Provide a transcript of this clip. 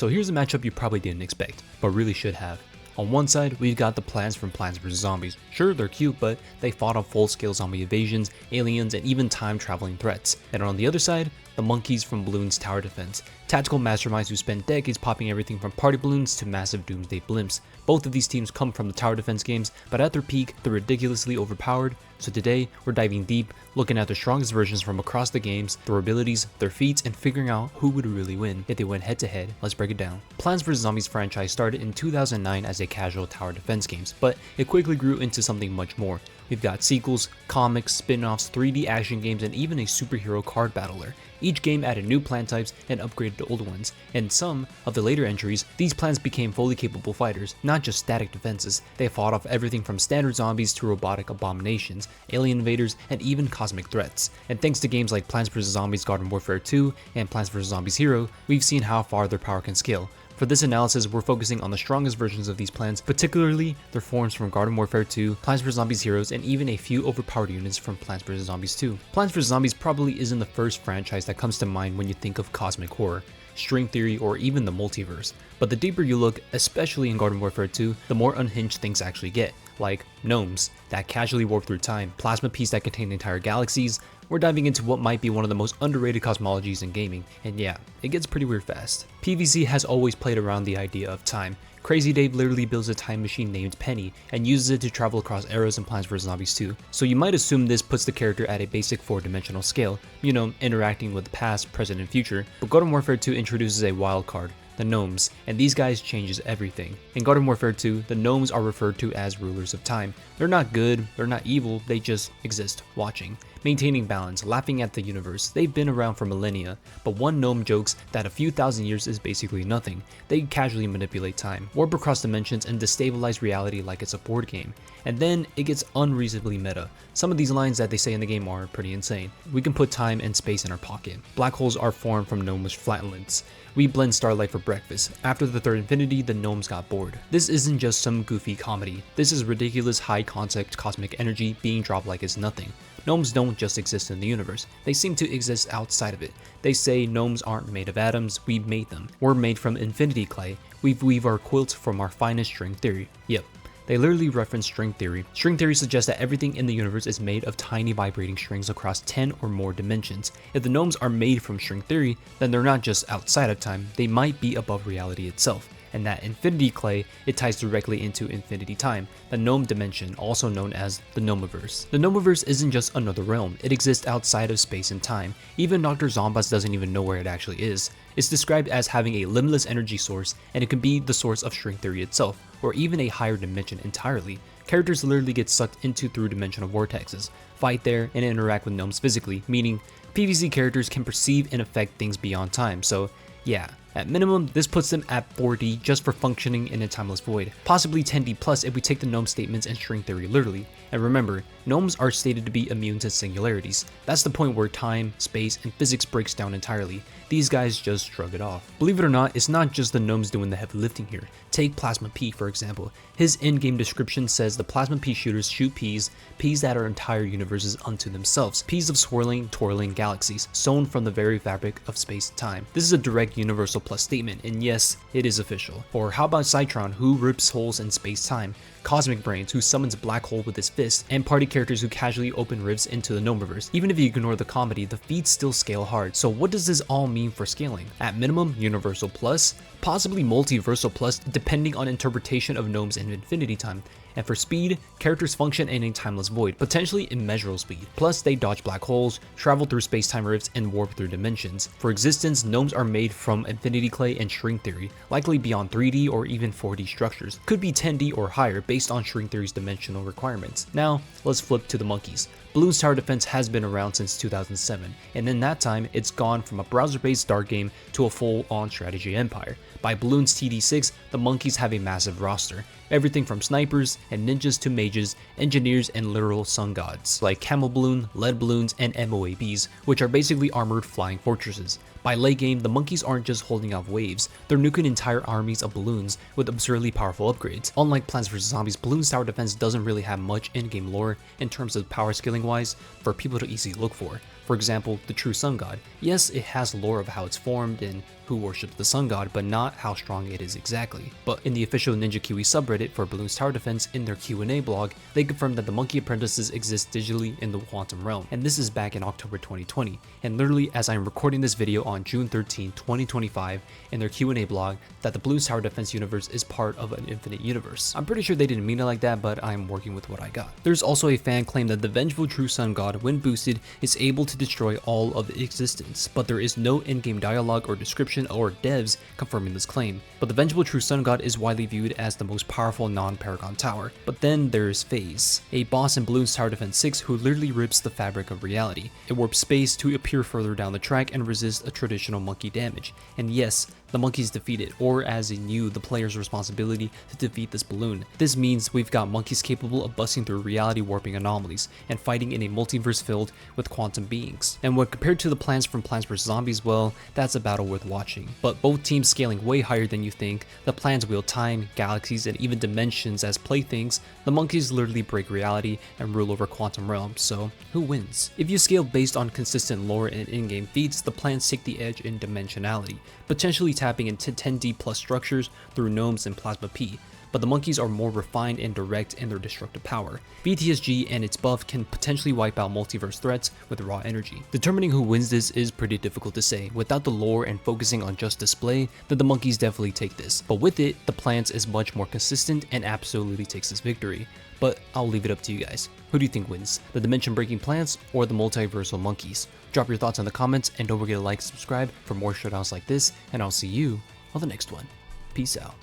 So here's a matchup you probably didn't expect, but really should have. On one side, we've got the plants from Plants vs Zombies. Sure, they're cute, but they fought off full-scale zombie invasions, aliens, and even time-traveling threats. And on the other side, the monkeys from Bloons Tower Defense. Tactical masterminds who spent decades popping everything from party balloons to massive doomsday blimps. Both of these teams come from the tower defense games, but at their peak, they're ridiculously overpowered. So today, we're diving deep, looking at the strongest versions from across the games, their abilities, their feats, and figuring out who would really win if they went head to head. Let's break it down. Plants vs Zombies franchise started in 2009 as a casual tower defense games, but it quickly grew into something much more. We've got sequels, comics, spin-offs, 3D action games, and even a superhero card battler. Each game added new plant types and upgraded the old ones. In some of the later entries, these plants became fully capable fighters, not just static defenses. They fought off everything from standard zombies to robotic abominations, alien invaders, and even cosmic threats. And thanks to games like Plants vs Zombies Garden Warfare 2 and Plants vs Zombies Hero, we've seen how far their power can scale. For this analysis, we're focusing on the strongest versions of these plants, particularly their forms from Garden Warfare 2, Plants vs Zombies Heroes, and even a few overpowered units from Plants vs Zombies 2. Plants vs Zombies probably isn't the first franchise that comes to mind when you think of cosmic horror, string theory, or even the multiverse. But the deeper you look, especially in Garden Warfare 2, the more unhinged things actually get, like gnomes that casually warp through time, plasma peas that contain entire galaxies. We're diving into what might be one of the most underrated cosmologies in gaming, and yeah, it gets pretty weird fast. PVZ has always played around the idea of time. Crazy Dave literally builds a time machine named Penny and uses it to travel across eras in Plants vs Zombies 2. So you might assume this puts the character at a basic 4-dimensional scale, you know, interacting with the past, present, and future. But Garden Warfare 2 introduces a wild card, the gnomes, and these guys changes everything. In Garden Warfare 2, the gnomes are referred to as rulers of time. They're not good, they're not evil, they just exist, watching, maintaining balance, laughing at the universe. They've been around for millennia, but one gnome jokes that a few thousand years is basically nothing. They casually manipulate time, warp across dimensions, and destabilize reality like it's a board game. And then it gets unreasonably meta. Some of these lines that they say in the game are pretty insane. We can put time and space in our pocket. Black holes are formed from gnomish flatlands. We blend starlight for breakfast. After the third infinity, the gnomes got bored. This isn't just some goofy comedy. This is ridiculous high concept cosmic energy being dropped like it's nothing. Gnomes don't just exist in the universe, they seem to exist outside of it. They say gnomes aren't made of atoms, we've made them. We're made from infinity clay. We weave our quilts from our finest string theory. Yep. They literally reference string theory. String theory suggests that everything in the universe is made of tiny vibrating strings across 10 or more dimensions. If the gnomes are made from string theory, then they're not just outside of time, they might be above reality itself. And that infinity clay, it ties directly into infinity time, the gnome dimension, also known as the gnomiverse. The gnomiverse isn't just another realm, it exists outside of space and time. Even Dr. Zombass doesn't even know where it actually is. It's described as having a limitless energy source, and it can be the source of string theory itself, or even a higher dimension entirely. Characters literally get sucked into through-dimensional vortexes, fight there, and interact with gnomes physically, meaning PVZ characters can perceive and affect things beyond time, so yeah. At minimum, this puts them at 4D just for functioning in a timeless void, possibly 10D plus if we take the gnome statements and string theory literally. And remember, gnomes are stated to be immune to singularities. That's the point where time, space, and physics breaks down entirely. These guys just shrug it off. Believe it or not, it's not just the gnomes doing the heavy lifting here. Take Plasma P for example. His in-game description says the Plasma P shooters shoot peas that are entire universes unto themselves, peas of swirling, twirling galaxies, sewn from the very fabric of space-time. This is a direct universal plus statement, and yes, it is official. Or how about Cytron, who rips holes in space-time, Cosmic Brains, who summons black hole with his fist, and party characters who casually open rifts into the gnomiverse. Even if you ignore the comedy, the feats still scale hard. So what does this all mean for scaling? At minimum, universal plus, possibly multiversal plus, depending on interpretation of gnomes in infinity time. And for speed, characters function in a timeless void, potentially immeasurable speed. Plus, they dodge black holes, travel through space-time rifts, and warp through dimensions. For existence, gnomes are made from infinity clay and string theory, likely beyond 3D or even 4D structures. Could be 10D or higher based on string theory's dimensional requirements. Now, let's flip to the monkeys. Bloons Tower Defense has been around since 2007, and in that time, it's gone from a browser-based dart game to a full-on strategy empire. By Bloons TD6, the monkeys have a massive roster, everything from snipers and ninjas to mages, engineers, and literal sun gods, like Camel Bloon, Lead Bloons, and MOABs, which are basically armored flying fortresses. By late game, the monkeys aren't just holding off waves, they're nuking entire armies of balloons with absurdly powerful upgrades. Unlike Plants vs Zombies, Bloons Tower Defense doesn't really have much in-game lore in terms of power scaling wise for people to easily look for. For example, the true sun god. Yes, it has lore of how it's formed and who worships the sun god, but not how strong it is exactly. But in the official Ninja Kiwi subreddit for Bloons Tower Defense, in their Q&A blog, they confirmed that the monkey apprentices exist digitally in the quantum realm, and this is back in October 2020. And literally, as I'm recording this video on June 13, 2025, in their Q&A blog, that the Bloons Tower Defense universe is part of an infinite universe. I'm pretty sure they didn't mean it like that, but I'm working with what I got. There's also a fan claim that the vengeful true sun god, when boosted, is able to destroy all of existence, but there is no in-game dialogue or description or devs confirming this claim. But the vengeful true sun god is widely viewed as the most powerful non-paragon tower. But then there's Phayze, a boss in Bloons Tower Defense 6 who literally rips the fabric of reality. It warps space to appear further down the track and resist a traditional monkey damage. And yes, the monkeys defeat it, or as in you, the player's responsibility to defeat this balloon. This means we've got monkeys capable of busting through reality warping anomalies and fighting in a multiverse filled with quantum beings. And when compared to the plans from Plants vs Zombies, well, that's a battle worth watching. But both teams scaling way higher than you think, the plans wield time, galaxies, and even dimensions as playthings, the monkeys literally break reality and rule over quantum realms, so who wins? If you scale based on consistent lore and in-game feats, the plans take the edge in dimensionality, potentially tapping into 10D plus structures through gnomes and plasma P, but the monkeys are more refined and direct in their destructive power. BTSG and its buff can potentially wipe out multiverse threats with raw energy. Determining who wins this is pretty difficult to say. Without the lore and focusing on just display, then the monkeys definitely take this, but with it, the plants is much more consistent and absolutely takes this victory. But I'll leave it up to you guys. Who do you think wins? The dimension breaking plants or the multiversal monkeys? Drop your thoughts in the comments and don't forget to like and subscribe for more showdowns like this, and I'll see you on the next one. Peace out.